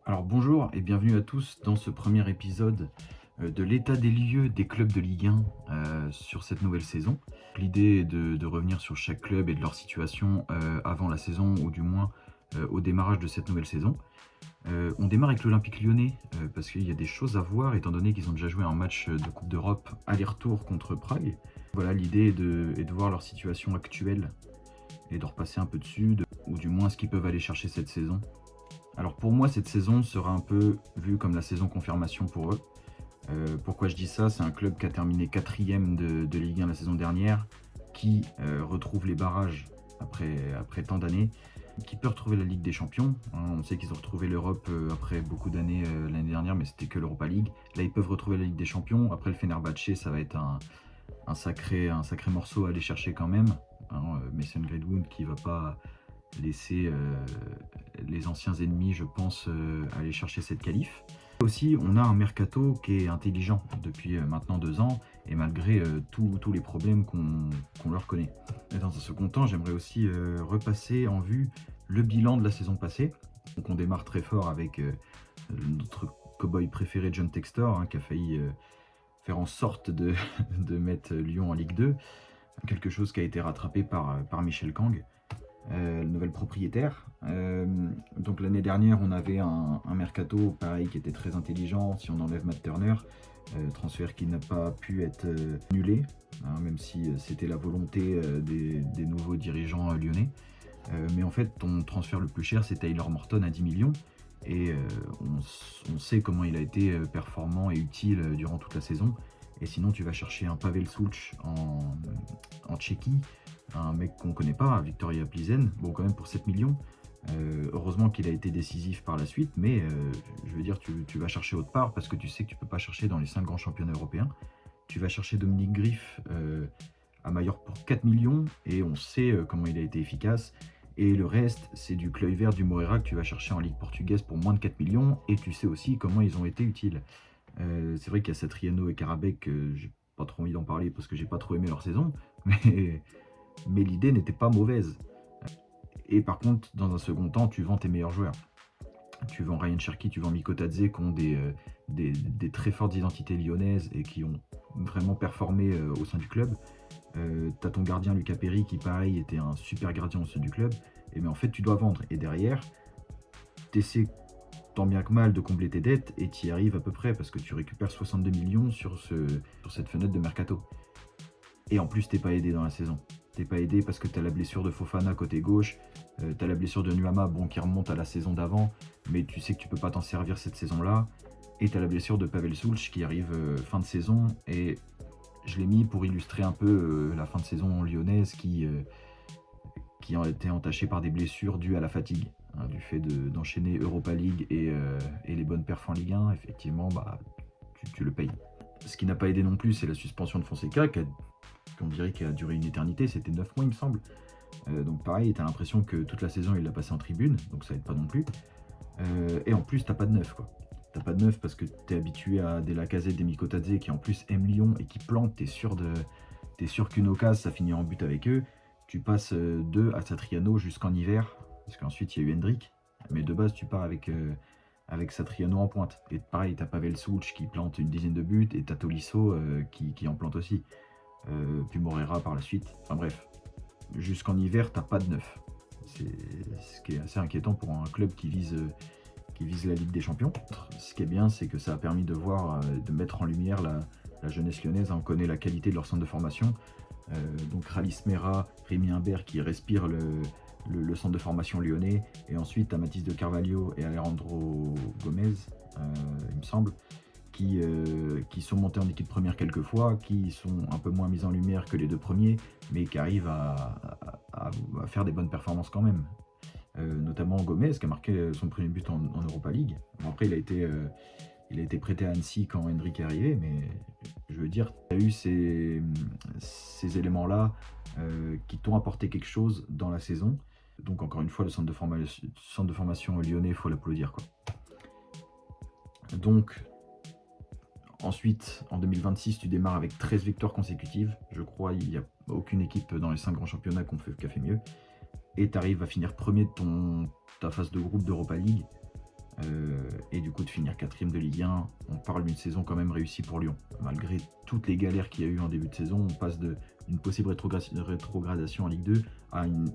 Alors bonjour et bienvenue à tous dans ce premier épisode de l'état des lieux des clubs de Ligue 1 sur cette nouvelle saison. L'idée est de revenir sur chaque club et de leur situation avant la saison ou du moins au démarrage de cette nouvelle saison. On démarre avec l'Olympique Lyonnais parce qu'il y a des choses à voir étant donné qu'ils ont déjà joué un match de Coupe d'Europe aller-retour contre Prague. Voilà, l'idée est de voir leur situation actuelle et de repasser un peu dessus ou du moins ce qu'ils peuvent aller chercher cette saison. Alors pour moi, cette saison sera un peu vue comme la saison confirmation pour eux. Pourquoi je dis ça? C'est un club qui a terminé 4e de Ligue 1 la saison dernière, qui retrouve les barrages après tant d'années, qui peut retrouver la Ligue des Champions, hein. On sait qu'ils ont retrouvé l'Europe après beaucoup d'années l'année dernière, mais c'était que l'Europa League. Là, ils peuvent retrouver la Ligue des Champions. Après le Fenerbahçe, ça va être un sacré morceau à aller chercher quand même, hein. Mason Greenwood qui va pas laisser les anciens ennemis, je pense, aller chercher cette qualif. Aussi, on a un mercato qui est intelligent depuis maintenant 2 ans, et malgré tous les problèmes qu'on leur connaît. Et dans un second temps, j'aimerais aussi repasser en vue le bilan de la saison passée. Donc on démarre très fort avec notre cow-boy préféré John Textor, hein, qui a failli faire en sorte de mettre Lyon en Ligue 2. Quelque chose qui a été rattrapé par Michel Kang, le nouvel propriétaire. Donc l'année dernière, on avait un mercato pareil qui était très intelligent si on enlève Matt Turner, transfert qui n'a pas pu être annulé, hein, même si c'était la volonté des nouveaux dirigeants lyonnais. Mais en fait, ton transfert le plus cher, c'est Taylor Morton à 10 millions. Et on sait comment il a été performant et utile durant toute la saison. Et sinon, tu vas chercher un Pavel Such en Tchéquie, un mec qu'on connaît pas, Victoria Plizen, bon quand même pour 7 millions. Heureusement qu'il a été décisif par la suite, mais je veux dire, tu vas chercher autre part parce que tu sais que tu peux pas chercher dans les 5 grands championnats européens. Tu vas chercher Dominique Griff à Majorque pour 4 millions et on sait comment il a été efficace. Et le reste, c'est du Kluivert, du Moreira que tu vas chercher en Ligue portugaise pour moins de 4 millions et tu sais aussi comment ils ont été utiles. C'est vrai qu'il y a Satriano et Karabek, j'ai pas trop envie d'en parler parce que j'ai pas trop aimé leur saison, mais l'idée n'était pas mauvaise. Et par contre, dans un second temps, tu vends tes meilleurs joueurs. Tu vends Ryan Cherki, tu vends Mikotadze qui ont des très fortes identités lyonnaises et qui ont vraiment performé au sein du club. T'as ton gardien Lucas Perry qui pareil était un super gardien au sein du club. Et mais en fait tu dois vendre. Et derrière, t'essaies tant bien que mal de combler tes dettes et tu y arrives à peu près parce que tu récupères 62 millions sur cette fenêtre de mercato. Et en plus t'es pas aidé dans la saison. T'es pas aidé parce que t'as la blessure de Fofana côté gauche, t'as la blessure de Nuama, bon, qui remonte à la saison d'avant, mais tu sais que tu peux pas t'en servir cette saison-là. Et t'as la blessure de Pavel Such qui arrive fin de saison, et je l'ai mis pour illustrer un peu la fin de saison lyonnaise qui a été entachée par des blessures dues à la fatigue, hein, du fait d'enchaîner Europa League et les bonnes perfs en Ligue 1, effectivement, bah, tu le payes. Ce qui n'a pas aidé non plus, c'est la suspension de Fonseca, qu'on dirait qu'elle a duré une éternité, c'était 9 mois il me semble. Donc pareil, t'as l'impression que toute la saison il l'a passé en tribune, donc ça aide pas non plus. Et en plus t'as pas de neuf quoi. T'as pas de neuf parce que t'es habitué à des Lacazette, des Mikotadze qui en plus aiment Lyon et qui plantent, t'es sûr qu'une occasion ça finit en but avec eux. Tu passes de à Satriano jusqu'en hiver, parce qu'ensuite il y a eu Hendrick, mais de base tu pars avec Satriano en pointe. Et pareil, t'as Pavel Such qui plante une dizaine de buts et t'as Tolisso qui en plante aussi. Puis Moreira par la suite. Enfin bref, jusqu'en hiver, t'as pas de neuf. C'est ce qui est assez inquiétant pour un club qui vise la Ligue des Champions. Ce qui est bien, c'est que ça a permis de voir, de mettre en lumière la jeunesse lyonnaise. On connaît la qualité de leur centre de formation. Donc Ralis Mera, Rémi Imbert qui respirent le centre de formation lyonnais. Et ensuite, t'as Mathis de Carvalho et Alejandro Gomez, il me semble, qui sont montés en équipe première quelques fois, qui sont un peu moins mis en lumière que les deux premiers, mais qui arrivent à faire des bonnes performances quand même. Notamment Gomez qui a marqué son premier but en Europa League. Bon, après, il a été prêté à Annecy quand Hendrick est arrivé, mais je veux dire, tu as eu ces éléments-là qui t'ont apporté quelque chose dans la saison. Donc encore une fois, le centre de formation lyonnais, il faut l'applaudir, quoi. Donc, ensuite, en 2026, tu démarres avec 13 victoires consécutives. Je crois qu'il n'y a aucune équipe dans les 5 grands championnats qui a fait mieux. Et tu arrives à finir premier de ta phase de groupe d'Europa League. et du coup de finir 4e de Ligue 1. On parle d'une saison quand même réussie pour Lyon. Malgré toutes les galères qu'il y a eu en début de saison, on passe d'une possible rétrogradation en Ligue 2 à une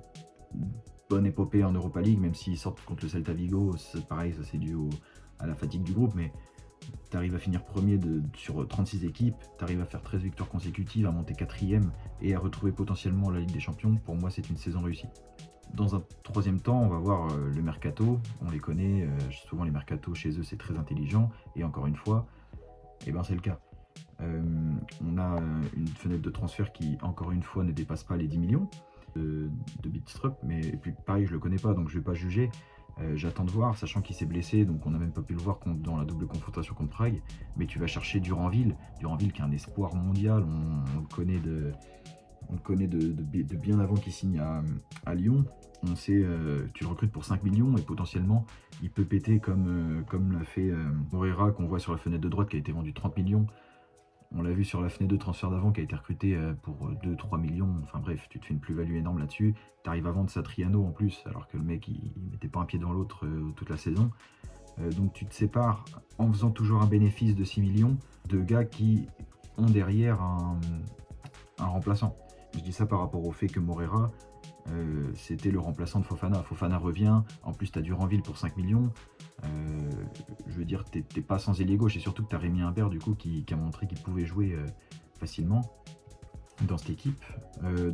bonne épopée en Europa League, même s'ils sortent contre le Celta Vigo, c'est pareil, ça c'est dû à la fatigue du groupe, mais tu arrives à finir premier sur 36 équipes, tu arrives à faire 13 victoires consécutives, à monter 4e et à retrouver potentiellement la Ligue des Champions. Pour moi, c'est une saison réussie. Dans un troisième temps, on va voir le mercato. On les connaît, souvent les mercatos chez eux, c'est très intelligent. Et encore une fois, c'est le cas. On a une fenêtre de transfert qui, encore une fois, ne dépasse pas les 10 millions de Bidstrup. Mais et puis pareil, je le connais pas, donc je vais pas juger. J'attends de voir, sachant qu'il s'est blessé, donc on n'a même pas pu le voir dans la double confrontation contre Prague. Mais tu vas chercher Duranville qui est un espoir mondial. On le connaît de bien avant qu'il signe à Lyon. On sait, tu le recrutes pour 5 millions et potentiellement il peut péter comme l'a fait Moreira, qu'on voit sur la fenêtre de droite qui a été vendu 30 millions. On l'a vu sur la fenêtre de transfert d'avant qui a été recruté pour 2-3 millions. Enfin bref, tu te fais une plus-value énorme là-dessus. Tu arrives à vendre Satriano en plus, alors que le mec il mettait pas un pied dans l'autre toute la saison. Donc tu te sépares en faisant toujours un bénéfice de 6 millions de gars qui ont derrière un remplaçant. Je dis ça par rapport au fait que Moreira, c'était le remplaçant de Fofana. Fofana revient, en plus tu as Duranville pour 5 millions. Je veux dire, t'es pas sans ailier gauche, et surtout que tu as Rémi Imbert du coup qui a montré qu'il pouvait jouer facilement dans cette équipe.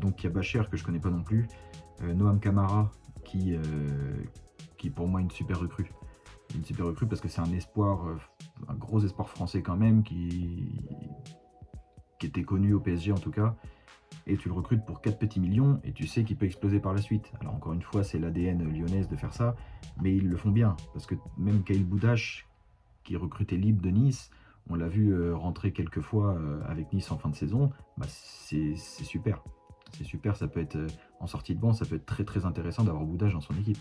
Donc il y a Bacher que je connais pas non plus, Noam Camara qui pour moi une super recrue. Une super recrue parce que c'est un espoir, un gros espoir français quand même, qui était connu au PSG en tout cas. Et tu le recrutes pour 4 petits millions et tu sais qu'il peut exploser par la suite. Alors encore une fois, c'est l'ADN lyonnaise de faire ça, mais ils le font bien. Parce que même Kyle Boudache, qui est recruté libre de Nice, on l'a vu rentrer quelques fois avec Nice en fin de saison, c'est super. C'est super, ça peut être en sortie de banc, ça peut être très très intéressant d'avoir Boudache dans son équipe.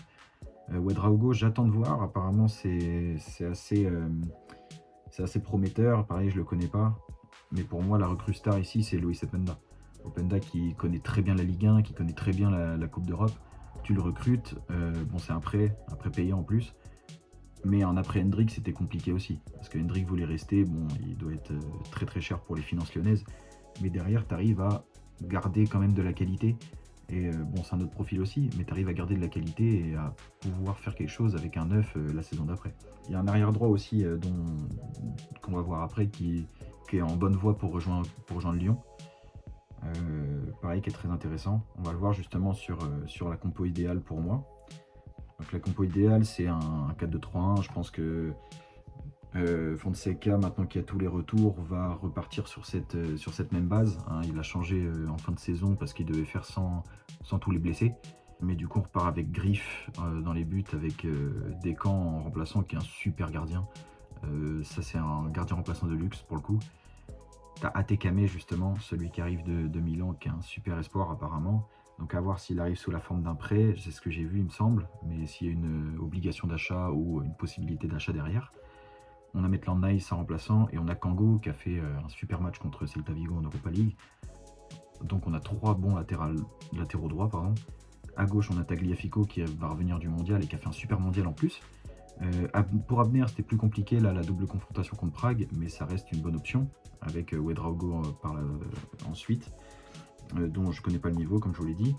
Ouedraogo, j'attends de voir, apparemment c'est assez prometteur, pareil je le connais pas. Mais pour moi la recrue star ici c'est Loïs Openda. Openda qui connaît très bien la Ligue 1, qui connaît très bien la Coupe d'Europe. Tu le recrutes, c'est un prêt payé en plus. Mais un après Hendrick, c'était compliqué aussi. Parce que Hendrick voulait rester, il doit être très très cher pour les finances lyonnaises. Mais derrière, tu arrives à garder quand même de la qualité. Et c'est un autre profil aussi, mais tu arrives à garder de la qualité et à pouvoir faire quelque chose avec un neuf la saison d'après. Il y a un arrière droit aussi qu'on va voir après qui est en bonne voie pour rejoindre Lyon. Pareil, qui est très intéressant. On va le voir justement sur la compo idéale pour moi. Donc la compo idéale, c'est un 4-2-3-1. Je pense que Fonseca, maintenant qu'il y a tous les retours, va repartir sur cette même base. Hein. Il a changé en fin de saison parce qu'il devait faire sans tous les blessés. Mais du coup, on repart avec Griff dans les buts, avec Descamps en remplaçant, qui est un super gardien. Ça, c'est un gardien remplaçant de luxe pour le coup. T'as Atekame justement, celui qui arrive de Milan, qui est un super espoir apparemment. Donc à voir s'il arrive sous la forme d'un prêt, c'est ce que j'ai vu il me semble, mais s'il y a une obligation d'achat ou une possibilité d'achat derrière. On a Maitland Niles en remplaçant et on a Kango qui a fait un super match contre Celta Vigo en Europa League. Donc on a 3 bons latéraux droits. À gauche on a Tagliafico qui va revenir du mondial et qui a fait un super mondial en plus. Pour Abner c'était plus compliqué là, la double confrontation contre Prague, mais ça reste une bonne option avec Ouedraogo ensuite, dont je connais pas le niveau comme je vous l'ai dit.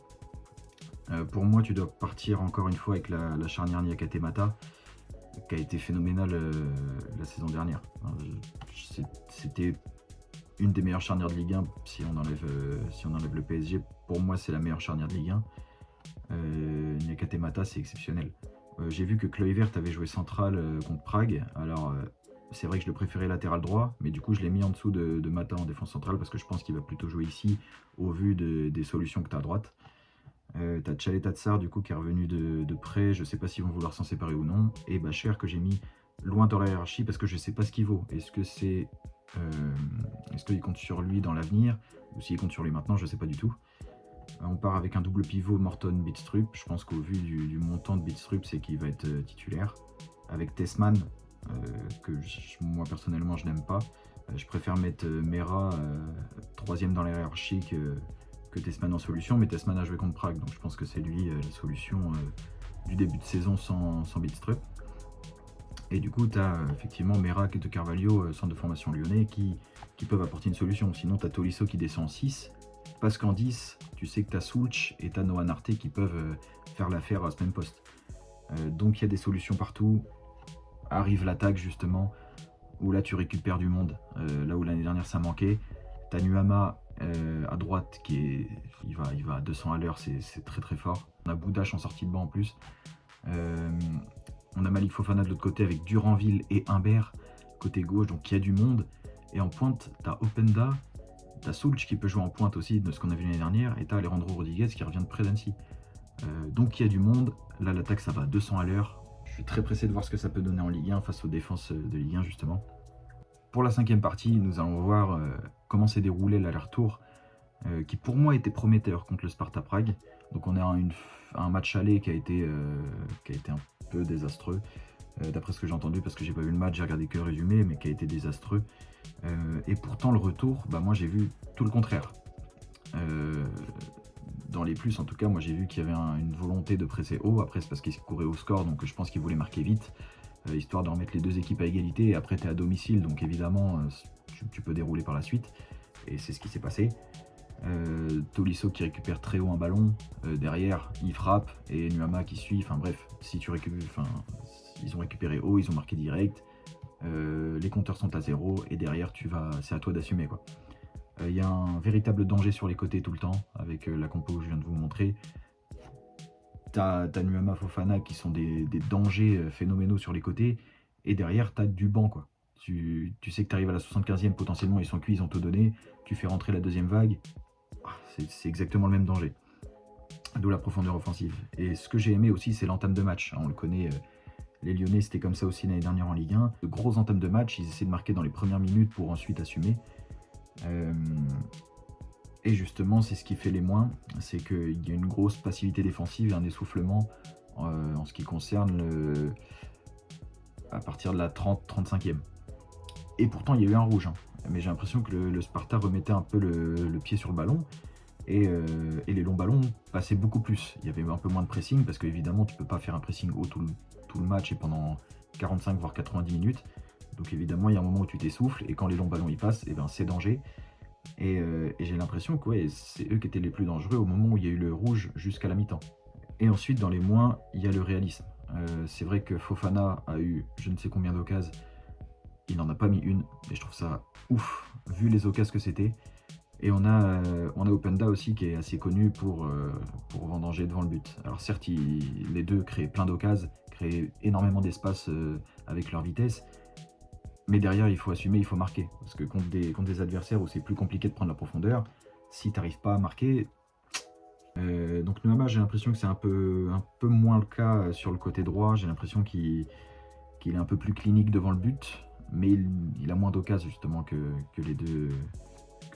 Pour moi tu dois partir encore une fois avec la charnière Niakate-Mata qui a été phénoménale la saison dernière. C'était une des meilleures charnières de Ligue 1 si on enlève le PSG. Pour moi c'est la meilleure charnière de Ligue 1. Niakate-Mata c'est exceptionnel. J'ai vu que Kluivert avait joué central contre Prague. Alors, c'est vrai que je le préférais latéral droit, mais du coup, je l'ai mis en dessous de Mata en défense centrale parce que je pense qu'il va plutôt jouer ici au vu des solutions que tu as à droite. Tu as Tchaleta Tsar, du coup, qui est revenu de près. Je ne sais pas s'ils vont vouloir s'en séparer ou non. Et Bacher, que j'ai mis loin dans la hiérarchie parce que je ne sais pas ce qu'il vaut. Est-ce qu'il compte sur lui dans l'avenir ou s'il compte sur lui maintenant, je ne sais pas du tout. On part avec un double pivot Morton-Bidstrup. Je pense qu'au vu du montant de Bidstrup, c'est qu'il va être titulaire. Avec Tessman, que moi personnellement je n'aime pas. Je préfère mettre Mera 3e dans la hiérarchie que Tessman en solution. Mais Tessman a joué contre Prague, donc je pense que c'est lui la solution du début de saison sans Bidstrup. Et du coup, tu as effectivement Merak et De Carvalho, centre de formation lyonnais, qui peuvent apporter une solution. Sinon, tu as Tolisso qui descend en 6. Parce qu'en 10, tu sais que tu as Soulch et tu as Noah Narté qui peuvent faire l'affaire à ce même poste. Donc il y a des solutions partout. Arrive l'attaque justement, où là tu récupères du monde. Là où l'année dernière ça manquait. Tu as Nuama à droite il va à 200 à l'heure, c'est très très fort. On a Boudache en sortie de banc en plus. On a Malik Fofana de l'autre côté avec Duranville et Humbert côté gauche, donc il y a du monde. Et en pointe, tu as Openda, tu as Soulch qui peut jouer en pointe aussi de ce qu'on a vu l'année dernière, et tu as Alejandro Rodriguez qui revient de près d'Annecy. Donc il y a du monde. Là l'attaque ça va à 200 à l'heure. Je suis très pressé de voir ce que ça peut donner en Ligue 1 face aux défenses de Ligue 1 justement. Pour la 5e partie, nous allons voir comment s'est déroulé l'aller-retour qui pour moi était prometteur contre le Sparta Prague. Donc on a un match aller qui a été un peu désastreux, d'après ce que j'ai entendu, parce que j'ai pas vu le match, j'ai regardé que le résumé, mais qui a été désastreux. Et pourtant le retour, moi j'ai vu tout le contraire. Dans les plus en tout cas, moi j'ai vu qu'il y avait une volonté de presser haut. Après c'est parce qu'ils couraient au score, donc je pense qu'ils voulaient marquer vite, histoire de remettre les deux équipes à égalité. Et après tu es à domicile, donc évidemment tu peux dérouler par la suite, et c'est ce qui s'est passé. Tolisso qui récupère très haut un ballon, derrière il frappe, et Nuama qui suit. Enfin bref, si tu récupères, ils ont récupéré haut, ils ont marqué direct, les compteurs sont à 0, et derrière c'est à toi d'assumer quoi. Il y a un véritable danger sur les côtés tout le temps, avec la compo que je viens de vous montrer. T'as Nuama, Fofana qui sont des dangers phénoménaux sur les côtés, et derrière t'as du banc quoi. Tu sais que tu arrives à la 75e, potentiellement ils sont cuits, ils ont tout donné, tu fais rentrer la deuxième vague, c'est exactement le même danger. D'où la profondeur offensive. Et ce que j'ai aimé aussi, c'est l'entame de match. On le connaît, les Lyonnais, c'était comme ça aussi l'année dernière en Ligue 1. De grosses entames de match, ils essaient de marquer dans les premières minutes pour ensuite assumer. Et justement, c'est ce qui fait les moins, c'est qu'il y a une grosse passivité défensive et un essoufflement en ce qui concerne à partir de la 30-35e. Et pourtant, il y a eu un rouge. Mais j'ai l'impression que le Sparta remettait un peu le pied sur le ballon. Et les longs ballons passaient beaucoup plus. Il y avait un peu moins de pressing, parce qu'évidemment, tu ne peux pas faire un pressing haut tout le match et pendant 45 voire 90 minutes. Donc évidemment, il y a un moment où tu t'essouffles, et quand les longs ballons y passent, c'est danger. Et j'ai l'impression que c'est eux qui étaient les plus dangereux au moment où il y a eu le rouge jusqu'à la mi-temps. Et ensuite, dans les moins, il y a le réalisme. C'est vrai que Fofana a eu je ne sais combien d'occasions, il n'en a pas mis une, et je trouve ça ouf, vu les occasions que c'était. Et on a Openda aussi, qui est assez connu pour vendanger devant le but. Alors certes, les deux créent plein d'occasions, créent énormément d'espace avec leur vitesse, mais derrière il faut assumer, il faut marquer. Parce que contre des adversaires où c'est plus compliqué de prendre la profondeur, si tu n'arrives pas à marquer... donc Nuama, j'ai l'impression que c'est un peu moins le cas sur le côté droit. J'ai l'impression qu'il est un peu plus clinique devant le but, mais il a moins d'occasions justement que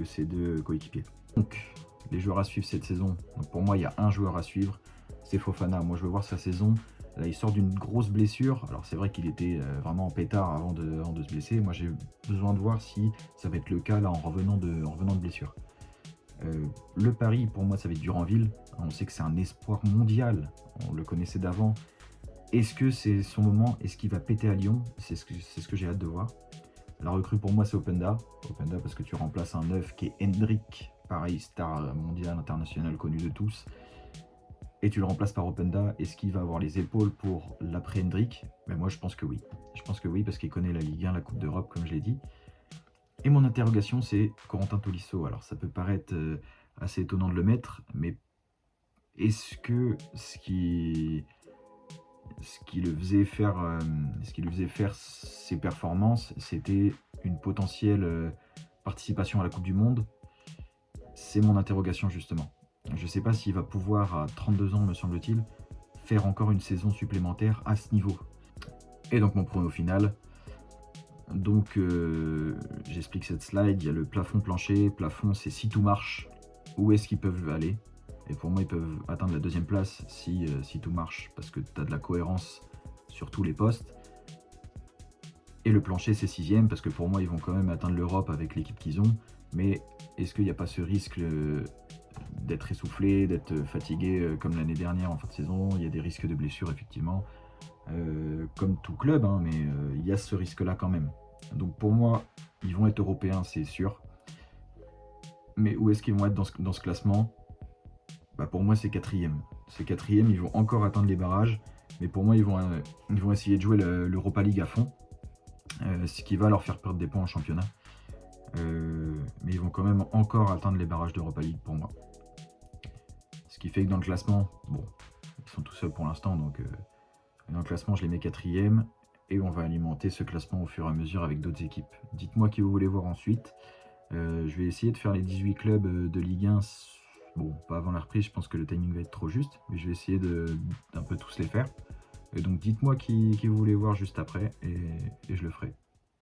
ses deux coéquipiers. Donc les joueurs à suivre cette saison, donc pour moi il y a un joueur à suivre, c'est Fofana. Moi je veux voir sa saison. Là il sort d'une grosse blessure, alors c'est vrai qu'il était vraiment en pétard avant de se blesser. Moi j'ai besoin de voir si ça va être le cas là en revenant de blessure. Le pari pour moi ça va être Duranville. On sait que c'est un espoir mondial, on le connaissait d'avant. Est-ce que c'est son moment? Est-ce qu'il va péter à Lyon? C'est ce que j'ai hâte de voir. La recrue pour moi c'est Openda parce que tu remplaces un neuf qui est Hendrik, pareil, star mondial, international, connu de tous, et tu le remplaces par Openda. Est-ce qu'il va avoir les épaules pour l'après Hendrik? Mais moi je pense que oui. Je pense que oui, parce qu'il connaît la Ligue 1, la Coupe d'Europe, comme je l'ai dit. Et mon interrogation c'est Corentin Tolisso. Alors ça peut paraître assez étonnant de le mettre, mais est-ce que ce qui lui faisait faire ses performances, c'était une potentielle participation à la Coupe du Monde? C'est mon interrogation justement. Je ne sais pas s'il va pouvoir, à 32 ans me semble-t-il, faire encore une saison supplémentaire à ce niveau. Et donc mon prono final. Donc j'explique cette slide, il y a le plafond-plancher. Plafond c'est si tout marche, où est-ce qu'ils peuvent aller? Et pour moi, ils peuvent atteindre la deuxième place si tout marche, parce que tu as de la cohérence sur tous les postes. Et le plancher, c'est 6e, parce que pour moi, ils vont quand même atteindre l'Europe avec l'équipe qu'ils ont. Mais est-ce qu'il n'y a pas ce risque d'être essoufflé, d'être fatigué comme l'année dernière en fin de saison? Il y a des risques de blessures, effectivement. comme tout club, hein, mais il y a ce risque-là quand même. Donc pour moi, ils vont être européens, c'est sûr. Mais où est-ce qu'ils vont être dans ce classement? Bah pour moi, c'est quatrième. C'est quatrième, ils vont encore atteindre les barrages. Mais pour moi, ils vont essayer de jouer l'Europa League à fond. Ce qui va leur faire perdre des points en championnat. Mais ils vont quand même encore atteindre les barrages d'Europa League pour moi. Ce qui fait que dans le classement, bon, ils sont tout seuls pour l'instant, donc dans le classement, je les mets quatrième. Et on va alimenter ce classement au fur et à mesure avec d'autres équipes. Dites-moi qui vous voulez voir ensuite. Je vais essayer de faire les 18 clubs de Ligue 1. Bon, pas avant la reprise, je pense que le timing va être trop juste. Mais je vais essayer d'un peu tous les faire. Et donc dites-moi qui vous voulez voir juste après et je le ferai.